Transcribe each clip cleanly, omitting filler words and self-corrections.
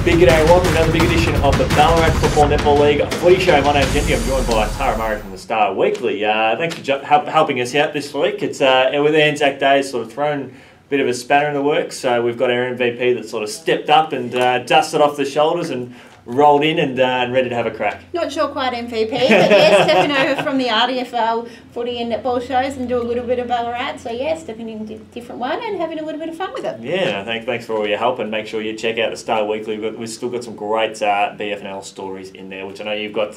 Big g'day and welcome to another big edition of the Ballarat Football Netball League Footy Show. My name's Yeendy. I'm joined by Tara Murray from the Star Weekly. Thanks for helping us out this week. It's with Anzac Day, sort of thrown a bit of a spanner in the works. So we've got our MVP that sort of stepped up and dusted off the shoulders and rolled in and ready to have a crack. Not sure quite MVP, but yeah, stepping over from the RDFL footy and netball shows and do a little bit of Ballarat. So yeah, stepping into a different one and having a little bit of fun with it. Yeah, thanks for all your help, and make sure you check out the Star Weekly. We've still got some great BFNL stories in there, which I know you've got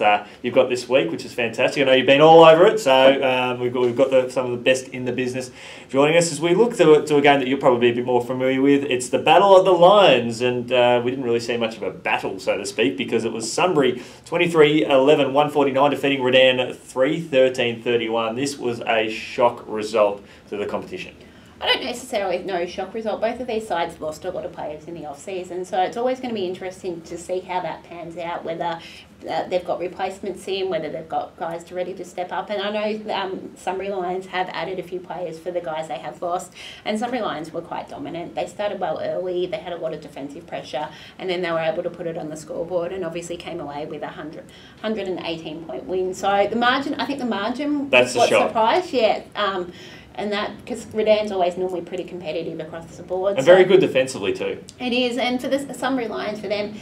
this week, which is fantastic. I know you've been all over it, so we've got some of the best in the business joining us as we look to a game that you'll probably be a bit more familiar with. It's the Battle of the Lions, and we didn't really see much of a battle, so to speak, because it was Sunbury 23-11, 149 defeating Redan 3-13-31. This was a shock result to the competition. I don't necessarily know shock result. Both of these sides lost a lot of players in the off-season, so it's always going to be interesting to see how that pans out, whether they've got replacements in, whether they've got guys ready to step up. And I know Sunbury Lions have added a few players for the guys they have lost, and Sunbury Lions were quite dominant. They started well early, they had a lot of defensive pressure, and then they were able to put it on the scoreboard and obviously came away with a 118-point win. So I think the margin was what surprised, yeah. And that, because Redan's always normally pretty competitive across the board. And very good defensively too. It is, and for the Sunbury Lions, for them,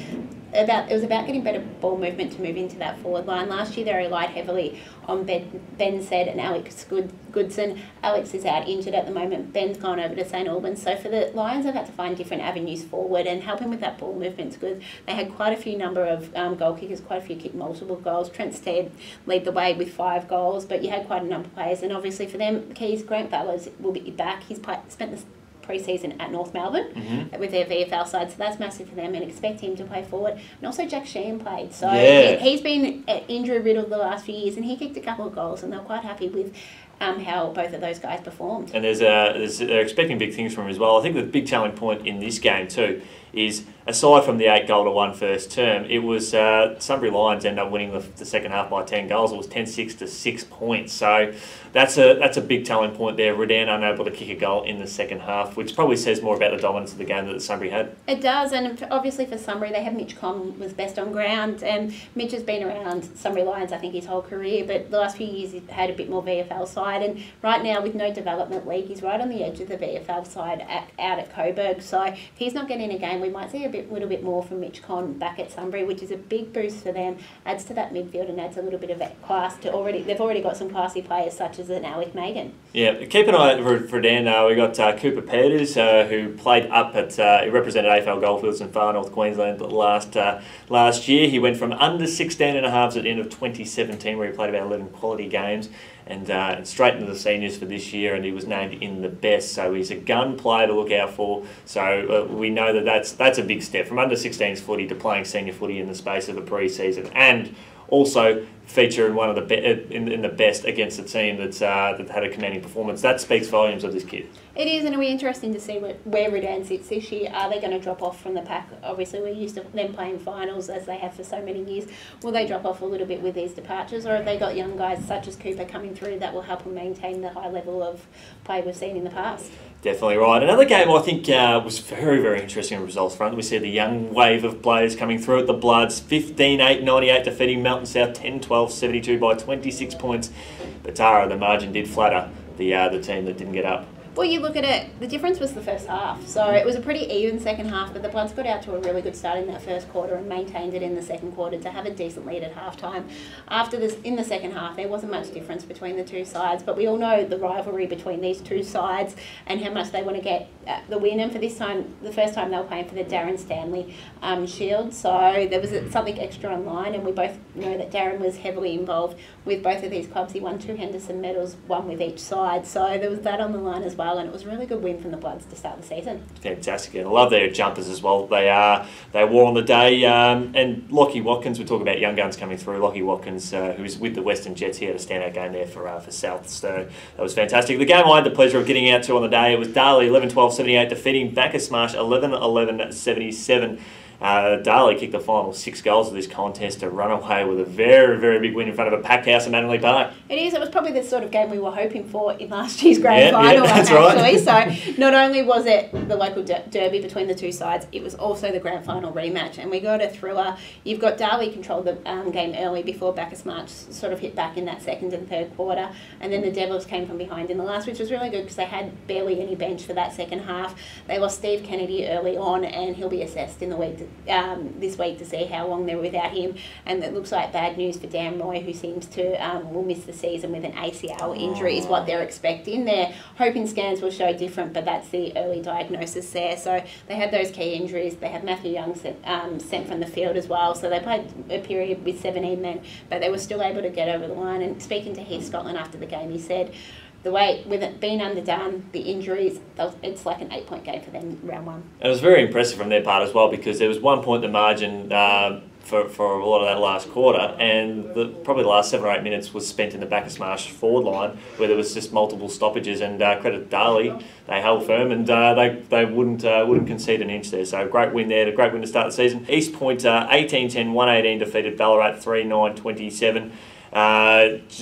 it was about getting better ball movement to move into that forward line. Last year they relied heavily on Ben Said and Alex Goodson. Alex is out injured at the moment. Ben's gone over to St Albans. So for the Lions, they've had to find different avenues forward, and helping with that ball movement's good. They had quite a few number of goal kickers, quite a few kicked multiple goals. Trent Stead led the way with 5 goals, but you had quite a number of players, and obviously for them, keys, Grant Fallows will be back. He's spent the pre-season at North Melbourne with their VFL side, so that's massive for them, and expect him to play forward. And also Jack Sheehan played, so he's been injury riddled the last few years, and he kicked a couple of goals, and they're quite happy with how both of those guys performed. And they're expecting big things from him as well. I think the big telling point in this game too is, aside from the 8-1 first term, it was Sunbury Lions ended up winning the second half by 10 goals. It was 10-6 to 6 points. So that's a big telling point there. Redan unable to kick a goal in the second half, which probably says more about the dominance of the game that the Sunbury had. It does, and obviously for Sunbury, they have Mitch Conn was best on ground, and Mitch has been around Sunbury Lions, I think, his whole career, but the last few years he's had a bit more VFL side, and right now with no development league, he's right on the edge of the VFL side out at Coburg. So if he's not getting a game, we might see a little bit more from Mitch Conn back at Sunbury, which is a big boost for them. Adds to that midfield and adds a little bit of class to they've already got some classy players such as an Alec Megan. Yeah, keep an eye out for Dan. We got Cooper Peters, who played up at he represented AFL Goldfields in Far North Queensland last year. He went from under 16 and a halves at the end of 2017, where he played about 11 quality games, and straight into the seniors for this year, and he was named in the best. So he's a gun player to look out for. So we know that's a big step from under 16s footy to playing senior footy in the space of a pre-season, and also feature in one of the in the best against a team that had a commanding performance. That speaks volumes of this kid. It is, and it'll be interesting to see where Redan sits this year. Are they going to drop off from the pack? Obviously, we're used to them playing finals as they have for so many years. Will they drop off a little bit with these departures, or have they got young guys such as Cooper coming through that will help them maintain the high level of play we've seen in the past? Definitely right. Another game I think was very, very interesting on results front. We see the young wave of players coming through at the Bloods. 15-8-98 defeating Melton South 10-12-72 by 26 points. But Tara, the margin did flatter the team that didn't get up. Well, you look at it, the difference was the first half. So it was a pretty even second half, but the Bloods got out to a really good start in that first quarter and maintained it in the second quarter to have a decent lead at halftime. After this, in the second half, there wasn't much difference between the two sides, but we all know the rivalry between these two sides and how much they want to get the win. And for this time, the first time they were playing for the Darren Stanley Shield, so there was something extra on line, and we both know that Darren was heavily involved with both of these clubs. He won 2 Henderson medals, 1 with each side, so there was that on the line as well. And it was a really good win from the Bloods to start the season. Fantastic. And I love their jumpers as well. They wore on the day. And Lockie Watkins, we talk about young guns coming through. Lockie Watkins, who's with the Western Jets, he had a standout game there for South. So that was fantastic. The game I had the pleasure of getting out to on the day, it was Darley 11-12-78 defeating Bacchus Marsh 11-11-77. Darley kicked the final 6 goals of this contest to run away with a very, very big win in front of a packed house at Manly Park. It is. It was probably the sort of game we were hoping for in last year's grand final, that's actually. right. So not only was it the local derby between the two sides, it was also the grand final rematch, and we got a thriller. You've got Darley controlled the game early before Bacchus March sort of hit back in that second and third quarter, and then the Devils came from behind in the last, which was really good because they had barely any bench for that second half. They lost Steve Kennedy early on, and he'll be assessed in the week this week to see how long they're without him. And it looks like bad news for Dan Roy, who seems to will miss the season with an ACL injury is what they're expecting. They're hoping scans will show different, but that's the early diagnosis there. So they had those key injuries. They had Matthew Young sent from the field as well. So they played a period with 17 men, but they were still able to get over the line. And speaking to Heath Scotland after the game, he said, the way, with it being underdone, the injuries, it's like an 8-point game for them round one. And it was very impressive from their part as well, because there was 1 point the margin for a lot of that last quarter, and probably the last 7 or 8 minutes was spent in the Bacchus Marsh forward line, where there was just multiple stoppages. And credit Darley, they held firm, and they wouldn't concede an inch there. So a great win there, a great win to start the season. East Point 18-10, 118 defeated Ballarat 3-9-27.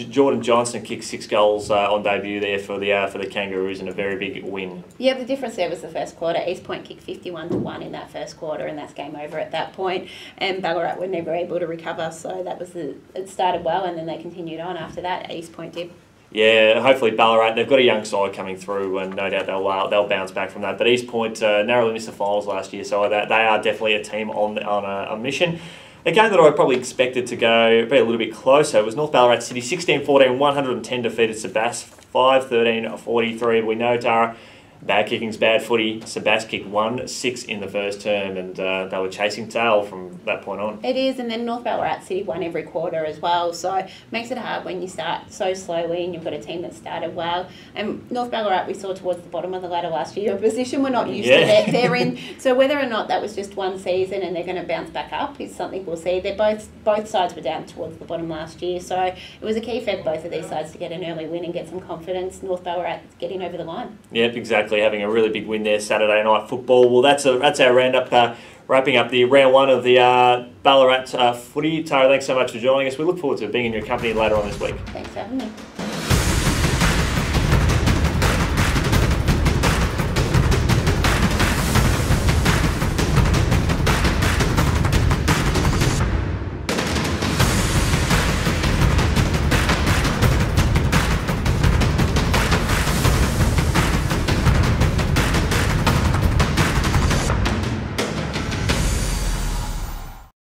Jordan Johnson kicked 6 goals on debut there for the Kangaroos, in a very big win. Yeah, the difference there was the first quarter. East Point kicked 51-1 in that first quarter, and that's game over at that point. And Ballarat were never able to recover, so that was it started well, and then they continued on after that. East Point did. Yeah, hopefully Ballarat, they've got a young side coming through, and no doubt they'll bounce back from that. But East Point narrowly missed the finals last year, so they are definitely a team on a mission. A game that I probably expected to go be a little bit closer was North Ballarat City 16-14, 110 defeated Sebas 5-13-43. We know, Tara, bad kicking's bad footy. Sebas kicked 1-6 in the first term, and they were chasing tail from that point on. It is, and then North Ballarat City won every quarter as well, so it makes it hard when you start so slowly and you've got a team that started well. And North Ballarat, we saw towards the bottom of the ladder last year, a position we're not used to they're in. So whether or not that was just one season and they're going to bounce back up is something we'll see. They're both sides were down towards the bottom last year, so it was a key for both of these sides to get an early win and get some confidence. North Ballarat getting over the line. Yep, exactly. Having a really big win there Saturday night football. Well, that's our roundup, wrapping up the round one of the Ballarat footy. Tara, thanks so much for joining us. We look forward to being in your company later on this week. Thanks for having me.